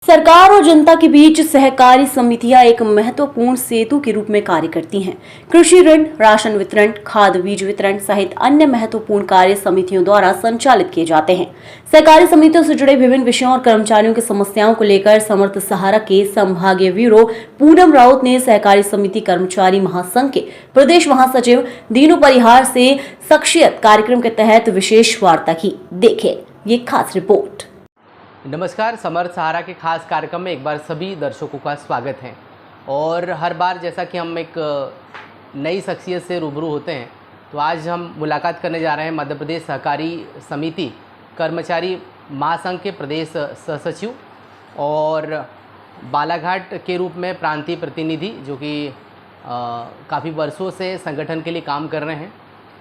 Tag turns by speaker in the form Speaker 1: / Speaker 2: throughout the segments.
Speaker 1: सरकार और जनता के बीच सहकारी समितियां एक महत्वपूर्ण सेतु के रूप में कार्य करती हैं। कृषि ऋण, राशन वितरण, खाद बीज वितरण सहित अन्य महत्वपूर्ण कार्य समितियों द्वारा संचालित किए जाते हैं। सहकारी समितियों से जुड़े विभिन्न विषयों और कर्मचारियों की समस्याओं को लेकर समर्थ सहारा के संभागीय ब्यूरो पूनम राउत ने सहकारी समिति कर्मचारी महासंघ के प्रदेश महासचिव दीनू परिहार से शख्सियत कार्यक्रम के तहत विशेष वार्ता की। देखें ये खास रिपोर्ट।
Speaker 2: नमस्कार, समर्थ सहारा के खास कार्यक्रम में एक बार सभी दर्शकों का स्वागत है। और हर बार जैसा कि हम एक नई शख्सियत से रूबरू होते हैं, तो आज हम मुलाकात करने जा रहे हैं मध्य प्रदेश सहकारी समिति कर्मचारी महासंघ के प्रदेश सहसचिव और बालाघाट के रूप में प्रांतीय प्रतिनिधि, जो कि काफ़ी वर्षों से संगठन के लिए काम कर रहे हैं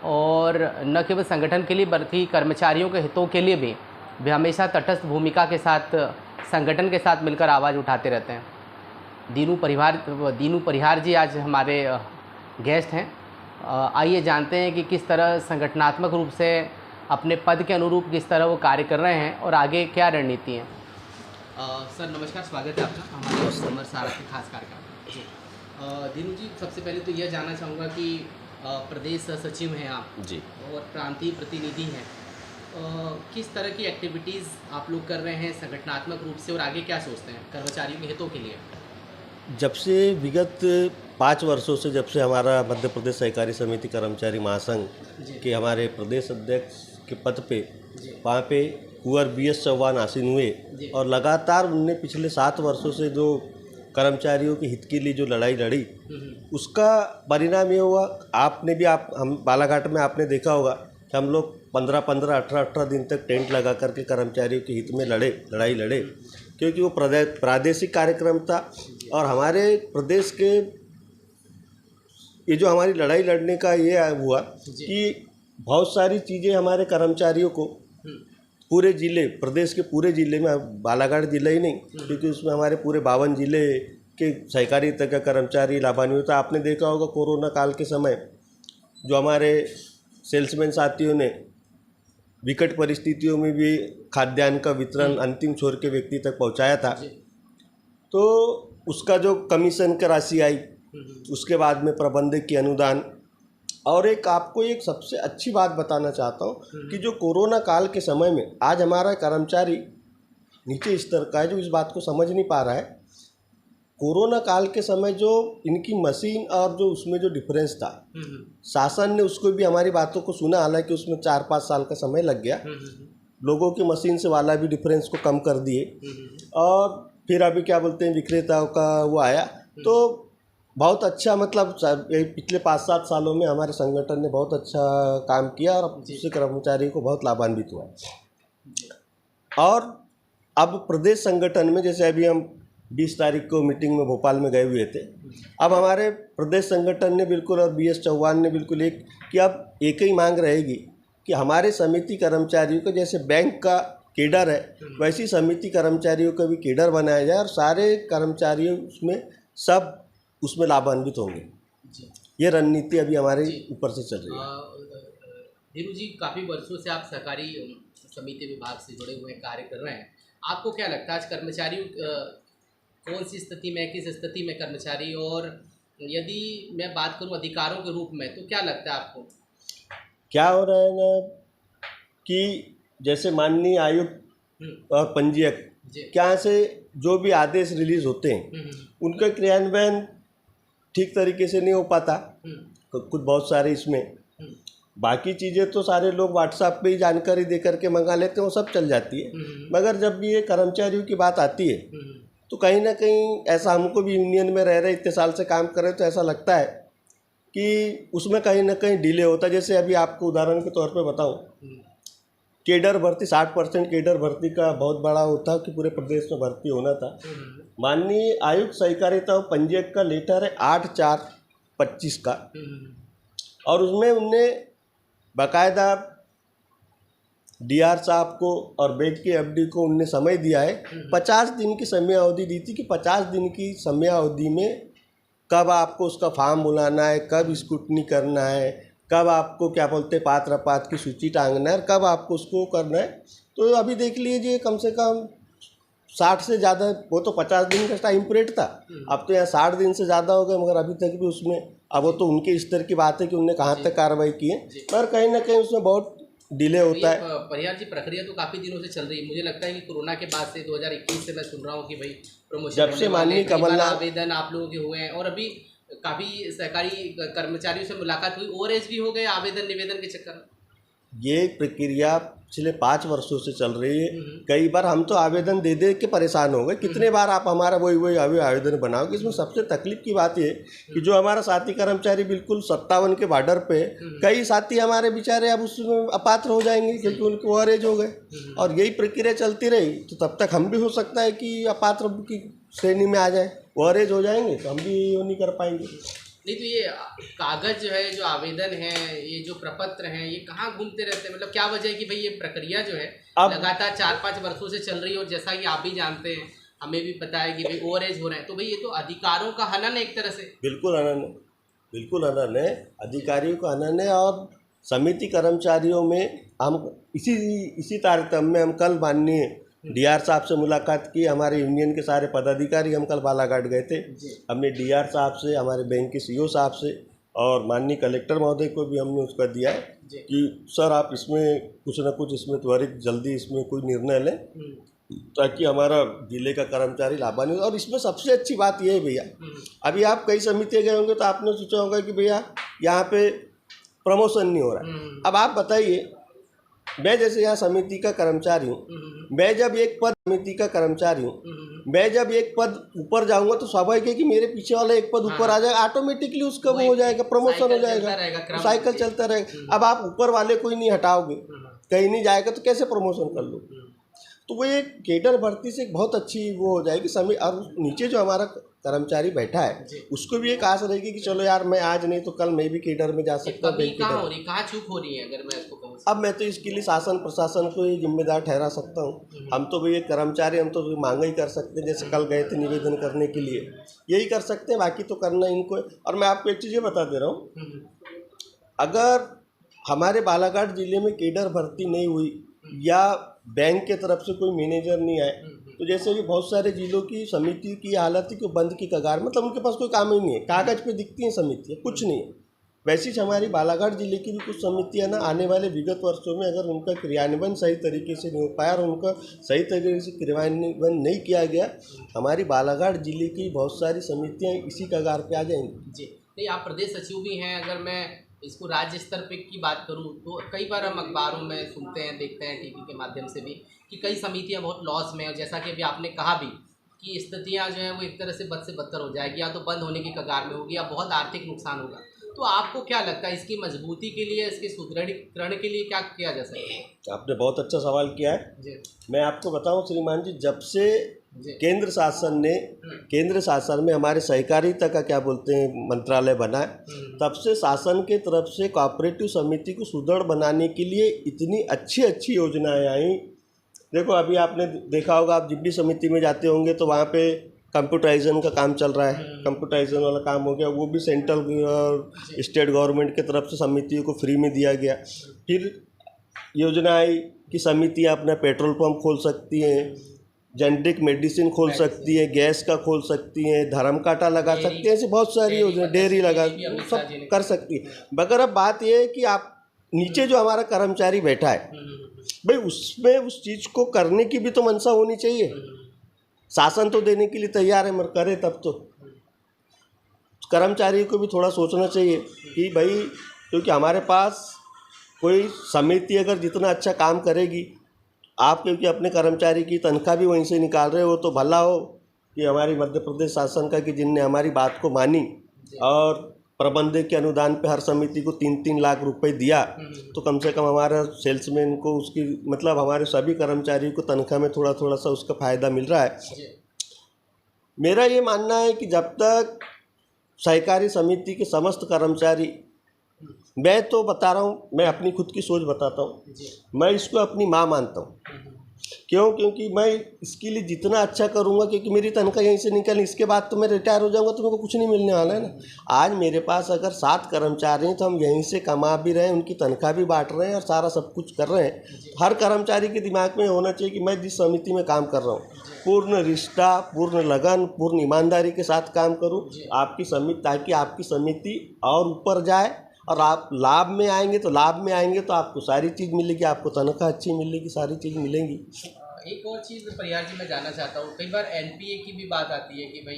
Speaker 2: और न केवल संगठन के लिए बल्कि कर्मचारियों के हितों के लिए भी वे हमेशा तटस्थ भूमिका के साथ संगठन के साथ मिलकर आवाज़ उठाते रहते हैं। दीनू परिहार जी आज हमारे गेस्ट हैं। आइए जानते हैं कि किस तरह संगठनात्मक रूप से अपने पद के अनुरूप किस तरह वो कार्य कर रहे हैं और आगे क्या रणनीति है। सर नमस्कार, स्वागत है आपका हमारे समर्थ सहारा के खास कार्यक्रम जी। दीनू जी, सबसे पहले तो यह जानना चाहूँगा कि प्रदेश सचिव हैं आप जी और प्रांतीय प्रतिनिधि हैं, किस तरह की एक्टिविटीज़ आप लोग कर रहे हैं संगठनात्मक रूप से और आगे क्या सोचते हैं कर्मचारियों के हितों के लिए?
Speaker 3: जब से विगत 5 वर्षों से जब से हमारा मध्य प्रदेश सहकारी समिति कर्मचारी महासंघ के हमारे प्रदेश अध्यक्ष के पद पे वहाँ पे कुंवर BS चौहान आसीन हुए और लगातार उनने पिछले 7 वर्षों से जो कर्मचारियों के हित के लिए जो लड़ाई लड़ी, उसका परिणाम ये हुआ। आपने भी हम बालाघाट में आपने देखा होगा कि हम लोग 15-15, 18-18 दिन तक टेंट लगा करके कर्मचारियों के हित में लड़ाई लड़े, क्योंकि वो प्रादेशिक कार्यक्रम था। और हमारे प्रदेश के ये जो हमारी लड़ाई लड़ने का ये हुआ कि बहुत सारी चीज़ें हमारे कर्मचारियों को पूरे ज़िले, प्रदेश के पूरे ज़िले में, बालाघाट ज़िला ही नहीं, क्योंकि उसमें हमारे पूरे 52 ज़िले के सहकारी तक का कर्मचारी लाभान्वित था। आपने देखा होगा कोरोना काल के समय जो हमारे सेल्समैन साथियों ने विकट परिस्थितियों में भी खाद्यान्न का वितरण अंतिम छोर के व्यक्ति तक पहुंचाया था, तो उसका जो कमीशन का राशि आई, उसके बाद में प्रबंधक की अनुदान। और आपको एक सबसे अच्छी बात बताना चाहता हूं कि जो कोरोना काल के समय में आज हमारा कर्मचारी नीचे स्तर का है, जो इस बात को समझ नहीं पा रहा है, कोरोना काल के समय जो इनकी मशीन और जो उसमें जो डिफरेंस था, शासन ने उसको भी हमारी बातों को सुना, हालांकि उसमें 4-5 साल का समय लग गया। लोगों की मशीन से वाला भी डिफरेंस को कम कर दिए और फिर अभी क्या बोलते हैं विक्रेताओं का वो आया, तो बहुत अच्छा, मतलब पिछले 5-7 सालों में हमारे संगठन ने बहुत अच्छा काम किया और उससे कर्मचारी को बहुत लाभान्वित हुआ। और अब प्रदेश संगठन में जैसे अभी हम 20 तारीख को मीटिंग में भोपाल में गए हुए थे, अब हमारे प्रदेश संगठन ने बिल्कुल और BS चौहान ने बिल्कुल अब एक ही मांग रहेगी कि हमारे समिति कर्मचारियों को जैसे बैंक का केडर है, वैसी समिति कर्मचारियों का भी केडर बनाया जाए और सारे कर्मचारियों सब उसमें लाभान्वित होंगे। ये रणनीति अभी हमारे ऊपर से चल रही है।
Speaker 2: धीरू जी, काफ़ी वर्षों से आप सहकारी समिति विभाग से जुड़े हुए कार्य कर रहे हैं, आपको क्या लगता है आज कर्मचारियों कौन सी स्थिति में, किस स्थिति में कर्मचारी, और यदि मैं बात करूं अधिकारों के रूप में, तो क्या लगता है आपको
Speaker 3: क्या हो रहा है ना कि जैसे माननीय आयुक्त और पंजीयक क्या से जो भी आदेश रिलीज होते हैं उनका क्रियान्वयन ठीक तरीके से नहीं हो पाता। कुछ बहुत सारे इसमें बाकी चीज़ें तो सारे लोग व्हाट्सएप पे ही जानकारी दे करके मंगा लेते हैं, वो सब चल जाती है, मगर जब भी ये कर्मचारियों की बात आती है तो कहीं ना कहीं ऐसा, हमको भी यूनियन में रह रहे इतने साल से काम कर रहे, तो ऐसा लगता है कि उसमें कहीं ना कहीं डिले होता है। जैसे अभी आपको उदाहरण के तौर पे बताऊं, केडर भर्ती 60% केडर भर्ती का बहुत बड़ा होता है कि पूरे प्रदेश में भर्ती होना था। माननीय आयुक्त सहकारिता और पंजीयक का लेटर है 8/4/25 का, और उसमें उनने बाकायदा DR साहब को और बैंक के FD को उनने समय दिया है, 50 दिन की समय अवधि दी थी कि 50 दिन की समय अवधि में कब आपको उसका फॉर्म बुलाना है, कब स्क्रूटनी करना है, कब आपको क्या बोलते पात्र अपात्र की सूची टांगना है, कब आपको उसको करना है। तो अभी देख लीजिए कम से कम 60 से ज़्यादा, वो तो 50 दिन का टाइम पीरियड था, अब तो यहाँ 60 दिन से ज़्यादा हो गए, मगर अभी तक भी उसमें, अब वो तो उनके स्तर की बात है कि उनने कहाँ तक कार्रवाई की है, पर कहीं ना कहीं उसमें बहुत डिले होता है।
Speaker 2: परिहार जी, प्रक्रिया तो काफ़ी दिनों से चल रही है। मुझे लगता है कि कोरोना के बाद से 2021 से मैं सुन रहा हूँ कि भाई प्रमोशन
Speaker 3: जब से माननीय कमलनाथ
Speaker 2: आवेदन आप लोगों के हुए हैं, और अभी काफ़ी सहकारी कर्मचारियों से मुलाकात हुई, ओवरेज भी हो गए आवेदन निवेदन के चक्कर में।
Speaker 3: ये प्रक्रिया पिछले 5 वर्षों से चल रही है। कई बार हम तो आवेदन दे दे के परेशान हो गए, कितने बार आप हमारा वही आवेदन बनाओगे। इसमें सबसे तकलीफ की बात ये कि जो हमारा साथी कर्मचारी बिल्कुल 57 के बॉर्डर पे, कई साथी हमारे बेचारे अब उसमें अपात्र हो जाएंगे क्योंकि उनके ओवरेज हो गए, और यही प्रक्रिया चलती रही तो तब तक हम भी हो सकता है कि अपात्र की श्रेणी में आ जाए, ओवरेज हो जाएंगे तो हम भी वो नहीं कर पाएंगे।
Speaker 2: नहीं तो ये कागज जो है, जो आवेदन है, ये जो प्रपत्र हैं, ये कहाँ घूमते रहते हैं? मतलब क्या वजह है कि भाई ये प्रक्रिया जो है लगातार 4-5 वर्षों से चल रही है, और जैसा कि आप भी जानते हैं, हमें भी पता है कि भाई ओवरेज हो रहे हैं, तो भाई ये तो अधिकारों का हनन है एक तरह से।
Speaker 3: बिल्कुल हनन है, अधिकारियों का हनन है। और समिति कर्मचारियों में हम इसी तारतम्य में हम कल माननीय डीआर साहब से मुलाकात की। हमारे यूनियन के सारे पदाधिकारी हम कल बालाघाट गए थे। हमने डीआर साहब से, हमारे बैंक के सीईओ साहब से और माननीय कलेक्टर महोदय को भी हमने उसका दिया है कि सर आप इसमें कुछ ना कुछ इसमें त्वरित जल्दी इसमें कोई निर्णय लें ताकि हमारा जिले का कर्मचारी लाभान्वित। और इसमें सबसे अच्छी बात यह है भैया, अभी आप कई समितियाँ गए होंगे तो आपने सोचा होगा कि भैया यहाँ पे प्रमोशन नहीं हो रहा है। अब आप बताइए, मैं जैसे यहाँ समिति का कर्मचारी हूँ, मैं जब एक पद समिति का कर्मचारी हूँ, मैं जब एक पद ऊपर जाऊंगा तो स्वाभाविक है कि मेरे पीछे वाला एक पद ऊपर आ जाएगा, ऑटोमेटिकली उसका वो हो जाएगा, प्रमोशन हो जाएगा, साइकिल चलता रहेगा। अब आप ऊपर वाले को ही नहीं हटाओगे, कहीं नहीं जाएगा तो कैसे प्रमोशन कर लो? तो वो एक केडर भर्ती से एक बहुत अच्छी वो हो जाएगी समय। और नीचे जो हमारा कर्मचारी बैठा है उसको भी एक आस रहेगी कि चलो यार, मैं आज नहीं तो कल मैं भी केडर में जा सकता हूँ।
Speaker 2: कहाँ चूक हो रही है अगर मैं इसको कहूँ?
Speaker 3: अब मैं तो इसके लिए शासन प्रशासन को ही जिम्मेदार ठहरा सकता हूँ। हम तो भैया कर्मचारी, हम तो मांग ही कर सकते हैं, जैसे कल गए थे निवेदन करने के लिए, यही कर सकते हैं, बाकी तो करना इनको है। और मैं आपको एक चीज़ ये बता दे रहा हूँ, अगर हमारे बालाघाट जिले में केडर भर्ती नहीं हुई या बैंक के तरफ से कोई मैनेजर नहीं आए, तो जैसे कि बहुत सारे जिलों की समिति की हालत थी कि बंद की कगार, मतलब उनके पास कोई काम ही नहीं है, कागज पे दिखती हैं समितियाँ, कुछ नहीं है। वैसे ही हमारी बालाघाट जिले की भी कुछ समितियाँ ना, आने वाले विगत वर्षों में अगर उनका क्रियान्वयन सही तरीके से नहीं हो पाया और उनका सही तरीके से क्रियान्वयन नहीं किया गया, हमारी बालाघाट जिले की बहुत सारी समितियाँ इसी कगार पे आ जाएंगी।
Speaker 2: जी नहीं, आप प्रदेश सचिव भी हैं। अगर मैं इसको राज्य स्तर पे की बात करूं तो कई बार हम अखबारों में सुनते हैं, देखते हैं टीवी के माध्यम से भी कि कई समितियां बहुत लॉस में हैं, और जैसा कि अभी आपने कहा भी कि स्थितियां जो हैं वो एक तरह से बद से बदतर हो जाएगी, या तो बंद होने की कगार में होगी या बहुत आर्थिक नुकसान होगा। तो आपको क्या लगता है इसकी मजबूती के लिए, इसके सुदृढ़ीकरण के लिए क्या किया जा सकता है?
Speaker 3: आपने बहुत अच्छा सवाल किया है जी। मैं आपको बताऊं श्रीमान जी, जब से केंद्र शासन में हमारे सहकारिता का क्या बोलते हैं मंत्रालय बना है, तब से शासन के तरफ से कोऑपरेटिव समिति को सुदृढ़ बनाने के लिए इतनी अच्छी योजनाएं आई। देखो अभी आपने देखा होगा, आप जिब भी समिति में जाते होंगे तो वहाँ पे कंप्यूटराइजेशन का काम चल रहा है, कंप्यूटराइजेशन वाला काम हो गया, वो भी सेंट्रल स्टेट गवर्नमेंट की तरफ से समितियों को फ्री में दिया गया। फिर योजना आई कि समितियाँ अपना पेट्रोल पंप खोल सकती हैं, जेनेरिक मेडिसिन खोल सकती है, गैस का खोल सकती हैं, धर्म कांटा लगा सकती हैं, ऐसी बहुत सारी योजना, डेयरी लगा, सब कर सकती है। मगर अब बात यह है कि आप नीचे जो हमारा कर्मचारी बैठा है भाई, उसमें उस चीज़ को करने की भी तो मंशा होनी चाहिए। शासन तो देने के लिए तैयार है, मगर करे तब तो कर्मचारी को भी थोड़ा सोचना चाहिए कि भाई, क्योंकि हमारे पास कोई समिति अगर जितना अच्छा काम करेगी, आप क्योंकि अपने कर्मचारी की तनख्वाह भी वहीं से निकाल रहे हो, तो भला हो कि हमारी मध्य प्रदेश शासन का कि जिनने हमारी बात को मानी और प्रबंधक के अनुदान पे हर समिति को 3-3 लाख रुपए दिया, तो कम से कम हमारा सेल्समैन को उसकी मतलब हमारे सभी कर्मचारियों को तनख्वाह में थोड़ा थोड़ा सा उसका फ़ायदा मिल रहा है। मेरा ये मानना है कि जब तक सहकारी समिति के समस्त कर्मचारी, मैं तो बता रहा हूँ, मैं अपनी खुद की सोच बताता हूँ, मैं इसको अपनी माँ मानता हूँ। क्योंकि मैं इसके लिए जितना अच्छा करूँगा, क्योंकि मेरी तनख्वाह यहीं से निकल, इसके बाद तो मैं रिटायर हो जाऊँगा तो मेरे को कुछ नहीं मिलने वाला है ना। आज मेरे पास अगर 7 कर्मचारी हैं तो हम यहीं से कमा भी रहे हैं, उनकी तनख्वाह भी बांट रहे हैं और सारा सब कुछ कर रहे हैं। हर कर्मचारी के दिमाग में होना चाहिए कि मैं जिस समिति में काम कर रहा हूँ पूर्ण रिश्ता, पूर्ण लगन, पूर्ण ईमानदारी के साथ काम करूं आपकी समिति, ताकि आपकी समिति और ऊपर जाए और आप लाभ में आएंगे तो आपको सारी चीज़ मिलेगी, आपको तनख्वाह अच्छी मिलेगी, सारी चीज़ मिलेंगी।
Speaker 2: एक और चीज़ परिहार जी मैं जानना चाहता हूँ, कई बार एनपीए की भी बात आती है कि भाई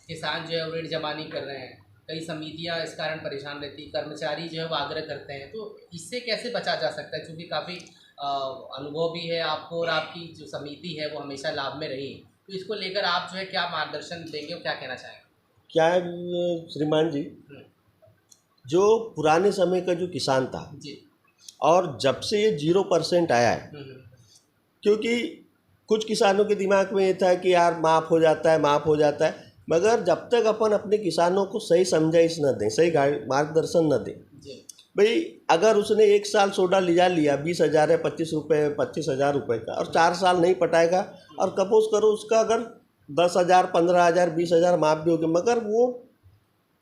Speaker 2: किसान जो है ऋण जमा नहीं कर रहे हैं, कई समितियाँ इस कारण परेशान रहती, कर्मचारी जो है वो आग्रह करते हैं, तो इससे कैसे बचा जा सकता है? क्योंकि काफ़ी अनुभव भी है आपको और आपकी जो समिति है वो हमेशा लाभ में रही, तो इसको लेकर आप जो है क्या मार्गदर्शन देंगे और क्या कहना चाहेंगे?
Speaker 3: क्या है श्रीमान जी, जो पुराने समय का जो किसान था
Speaker 2: जी,
Speaker 3: और जब से ये 0% आया है, क्योंकि कुछ किसानों के दिमाग में ये था कि यार माफ़ हो जाता है, मगर जब तक अपन अपने किसानों को सही समझाइश न दें, सही मार्गदर्शन न दें, भाई अगर उसने एक साल सोडा लिया 20,000 या 25,000 रुपये का और 4 साल नहीं पटाएगा, और सपोज करो उसका अगर 10,000, 15,000, 20,000 माफ़ भी हो गए, मगर वो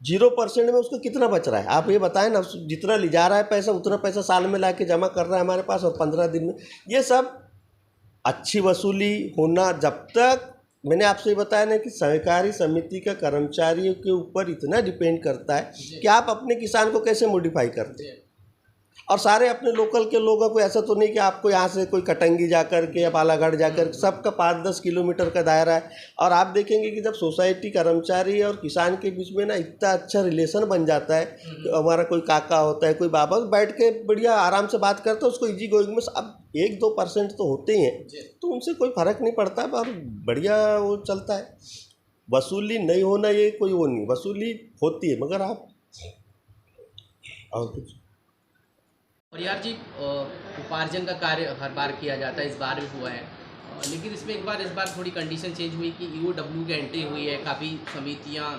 Speaker 3: 0% में उसको कितना बच रहा है? आप ये बताएं ना। जितना ले जा रहा है पैसा, उतना पैसा साल में ला के जमा कर रहा है हमारे पास, और 15 दिन में ये सब अच्छी वसूली होना। जब तक मैंने आपसे बताया ना कि सहकारी समिति का कर्मचारियों के ऊपर इतना डिपेंड करता है कि आप अपने किसान को कैसे मॉडिफाई करते हैं। और सारे अपने लोकल के लोगों को, ऐसा तो नहीं कि आपको यहाँ से कोई कटंगी जाकर के या बालाघाट जाकर, सबका 5-10 किलोमीटर का दायरा है। और आप देखेंगे कि जब सोसाइटी कर्मचारी और किसान के बीच में ना इतना अच्छा रिलेशन बन जाता है, तो हमारा कोई काका होता है, कोई बाबा, बैठ के बढ़िया आराम से बात करता है, उसको इजी गोइंग में। अब 1-2% तो होते ही हैं, तो उनसे कोई फ़र्क नहीं पड़ता और बढ़िया वो चलता है। वसूली नहीं होना ये कोई वो नहीं, वसूली होती है, मगर आप और कुछ।
Speaker 2: और यार जी उपार्जन का कार्य हर बार किया जाता है, इस बार भी हुआ है, लेकिन इसमें इस बार थोड़ी कंडीशन चेंज हुई कि ईओडब्ल्यू की एंट्री हुई है, काफ़ी समितियां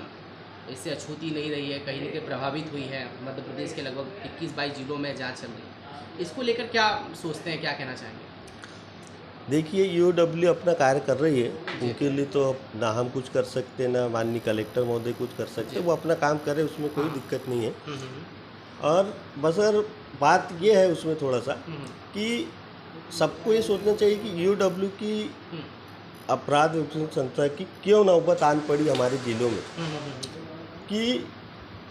Speaker 2: इससे अछूती नहीं रही है, कहीं ना कहीं प्रभावित हुई है। मध्य प्रदेश के लगभग 21-22 जिलों में जांच चल रही है, इसको लेकर क्या सोचते हैं, क्या कहना चाहेंगे?
Speaker 3: देखिए, ईओडब्ल्यू अपना कार्य कर रही है, उनके लिए तो ना हम कुछ कर सकते, ना माननीय कलेक्टर महोदय कुछ कर सकते, वो अपना काम करे, उसमें कोई दिक्कत नहीं है। और बसर बात ये है उसमें थोड़ा सा कि सबको ये सोचना चाहिए कि ईओडब्ल्यू की अपराध विरोधी संस्था की क्यों नौबत आन पड़ी हमारे जिलों में। कि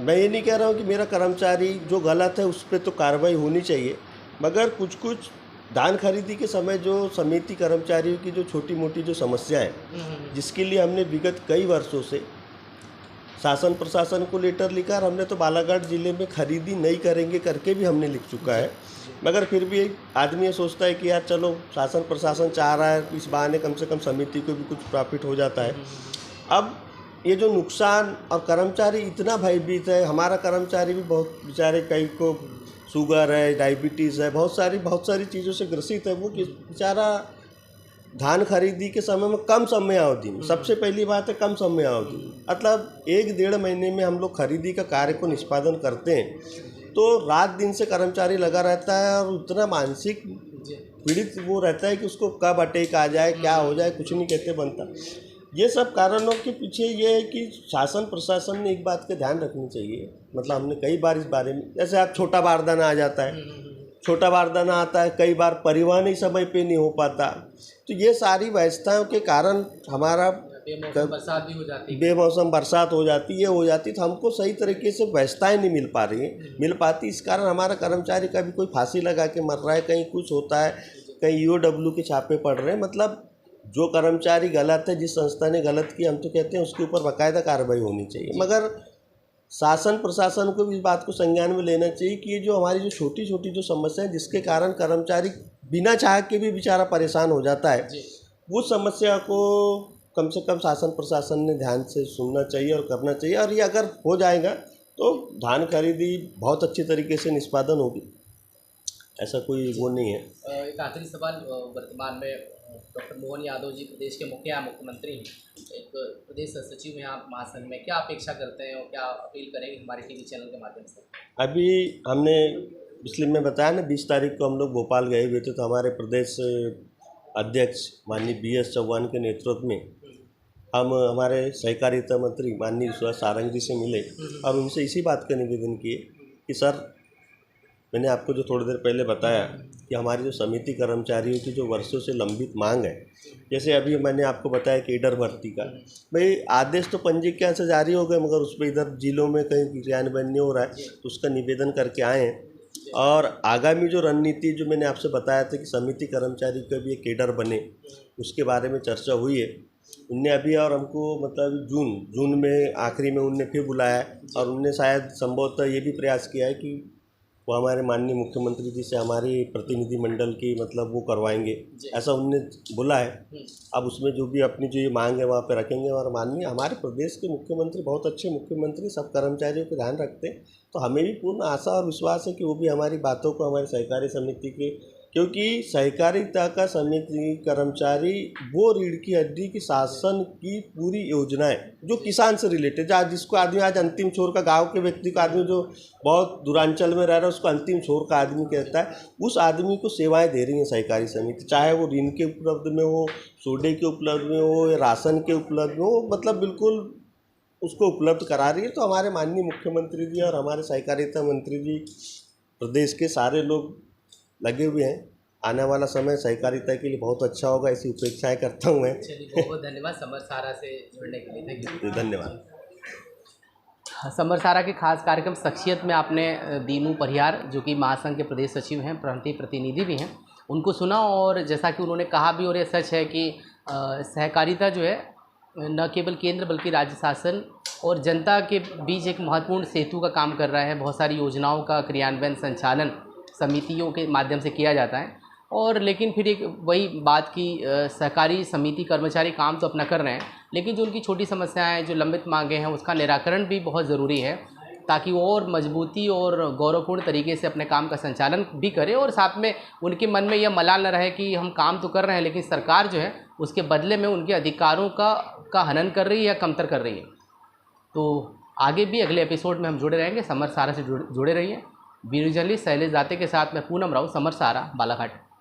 Speaker 3: मैं ये नहीं कह रहा हूँ कि मेरा कर्मचारी जो गलत है उस पर तो कार्रवाई होनी चाहिए, मगर कुछ धान खरीदी के समय जो समिति कर्मचारियों की जो छोटी मोटी जो समस्याएं, जिसके लिए हमने विगत कई वर्षों से शासन प्रशासन को लेटर लिखा, और हमने तो बालाघाट ज़िले में खरीदी नहीं करेंगे करके भी हमने लिख चुका है, मगर फिर भी आदमी ये सोचता है कि यार चलो शासन प्रशासन चाह रहा है, इस बहाने कम से कम समिति को भी कुछ प्रॉफिट हो जाता है। अब ये जो नुकसान, और कर्मचारी इतना भयभीत है, हमारा कर्मचारी भी बहुत बेचारे, कई को शुगर है, डायबिटीज़ है, बहुत सारी चीज़ों से ग्रसित है। वो बेचारा धान खरीदी के समय में कम समय अवधि में, सबसे पहली बात है कम समय अवधि में, मतलब 1-1.5 महीने में हम लोग खरीदी का कार्य को निष्पादन करते हैं, तो रात दिन से कर्मचारी लगा रहता है और उतना मानसिक पीड़ित वो रहता है कि उसको कब अटैक आ जाए, क्या हो जाए, कुछ नहीं कहते बनता। ये सब कारणों के पीछे ये है कि शासन प्रशासन ने एक बात का ध्यान रखनी चाहिए। मतलब हमने कई बार इस बारे में, जैसे आप छोटा बारदाना आ जाता है, छोटा बारदाना आता है, कई बार परिवहन ही समय पे नहीं हो पाता, तो ये सारी व्यवस्थाओं के कारण हमारा
Speaker 2: बेमौसम बरसात भी हो जाती है,
Speaker 3: बेमौसम बरसात हो जाती है, तो हमको सही तरीके से व्यवस्थाएं नहीं मिल पाती। इस कारण हमारा कर्मचारी का भी कोई फांसी लगा के मर रहा है, कहीं कुछ होता है, कहीं ईओडब्ल्यू के छापे पड़ रहे हैं। मतलब जो कर्मचारी गलत है, जिस संस्था ने गलत किया, हम तो कहते हैं उसके ऊपर बाकायदा कार्रवाई होनी चाहिए, मगर शासन प्रशासन को भी इस बात को संज्ञान में लेना चाहिए कि ये जो हमारी जो छोटी छोटी जो समस्या है, जिसके कारण कर्मचारी बिना चाह के भी बेचारा परेशान हो जाता है, वो समस्या को कम से कम शासन प्रशासन ने ध्यान से सुनना चाहिए और करना चाहिए। और ये अगर हो जाएगा तो धान खरीदी बहुत अच्छी तरीके से निष्पादन होगी, ऐसा कोई वो नहीं है।
Speaker 2: एक आखिरी सवाल, वर्तमान में डॉक्टर मोहन यादव जी प्रदेश के मुख्यमंत्री हैं, एक प्रदेश सचिव हैं आप महासंघ में, क्या अपेक्षा करते हैं और क्या अपील करेंगे हमारे टीवी चैनल के माध्यम से? अभी
Speaker 3: हमने पिछले में बताया ना, 20 तारीख को हम लोग भोपाल गए हुए थे, तो हमारे प्रदेश अध्यक्ष माननीय BS चौहान के नेतृत्व में हम हमारे सहकारिता मंत्री माननीय विश्वास सारंग जी से मिले और उनसे इसी बात का निवेदन किए कि सर, मैंने आपको जो थोड़ी देर पहले बताया कि हमारी जो समिति कर्मचारियों की जो वर्षों से लंबित मांग है, जैसे अभी मैंने आपको बताया केडर भर्ती का, भाई आदेश तो पंजीकरण से जारी हो गए मगर उस पर इधर जिलों में कहीं क्रियान्वयन नहीं हो रहा है, तो उसका निवेदन करके आए हैं। और आगामी जो रणनीति जो मैंने आपसे बताया था कि समिति कर्मचारी का भी एक केडर बने, उसके बारे में चर्चा हुई है। उनने अभी और हमको मतलब जून में आखिरी में उनने फिर बुलाया है और उनने शायद संभवतः ये भी प्रयास किया है कि वो हमारे माननीय मुख्यमंत्री जी से हमारी प्रतिनिधि मंडल की मतलब वो करवाएंगे, ऐसा उनने बोला है। अब उसमें जो भी अपनी जो ये मांग है वहाँ पे रखेंगे। और माननीय हमारे प्रदेश के मुख्यमंत्री बहुत अच्छे मुख्यमंत्री, सब कर्मचारियों को ध्यान रखते हैं, तो हमें भी पूर्ण आशा और विश्वास है कि वो भी हमारी बातों को हमारी सहकारी समिति के, क्योंकि सहकारिता का समिति कर्मचारी वो रीढ़ की हड्डी की शासन की पूरी योजनाएं जो किसान से रिलेटेड, आज जिसको आदमी आज अंतिम छोर का, गांव के व्यक्ति को आदमी जो बहुत दूरांचल में रह रहा है उसको अंतिम छोर का आदमी कहता है, उस आदमी को सेवाएं दे रही है सहकारी समिति, चाहे वो ऋण के उपलब्ध में हो, सोडे के उपलब्ध में हो या राशन के उपलब्ध में हो, मतलब बिल्कुल उसको उपलब्ध करा रही है। तो हमारे माननीय मुख्यमंत्री जी और हमारे सहकारिता मंत्री जी, प्रदेश के सारे लोग लगे हुए हैं। आने वाला समय सहकारिता के लिए बहुत अच्छा होगा, ऐसी अपेक्षाएं करता हूं मैं।
Speaker 2: चलिए, बहुत बहुत धन्यवाद समर सारा से जुड़ने के लिए। Thank you.
Speaker 3: धन्यवाद।
Speaker 2: समर सारा के खास कार्यक्रम शख्सियत में आपने दीनू परिहार, जो कि महासंघ के प्रदेश सचिव हैं, प्रांतीय प्रतिनिधि भी हैं, उनको सुना। और जैसा कि उन्होंने कहा भी, और ये सच है कि सहकारिता जो है न केवल केंद्र बल्कि राज्य शासन और जनता के बीच एक महत्वपूर्ण सेतु का काम कर रहा है। बहुत सारी योजनाओं का क्रियान्वयन, संचालन समितियों के माध्यम से किया जाता है। और लेकिन फिर एक वही बात की सहकारी समिति कर्मचारी काम तो अपना कर रहे हैं, लेकिन जो उनकी छोटी समस्याएं, जो लंबित मांगे हैं, उसका निराकरण भी बहुत ज़रूरी है, ताकि वो और मजबूती और गौरवपूर्ण तरीके से अपने काम का संचालन भी करें। और साथ में उनके मन में यह मलाल न रहे कि हम काम तो कर रहे हैं लेकिन सरकार जो है उसके बदले में उनके अधिकारों का हनन कर रही है या कमतर कर रही है। तो आगे भी अगले एपिसोड में हम जुड़े रहेंगे। समर सारा से जुड़े रहिए। वीडियो जर्नलिस्ट शैलेश दाते के साथ मैं पूनम राव, समर सारा, बालाघाट।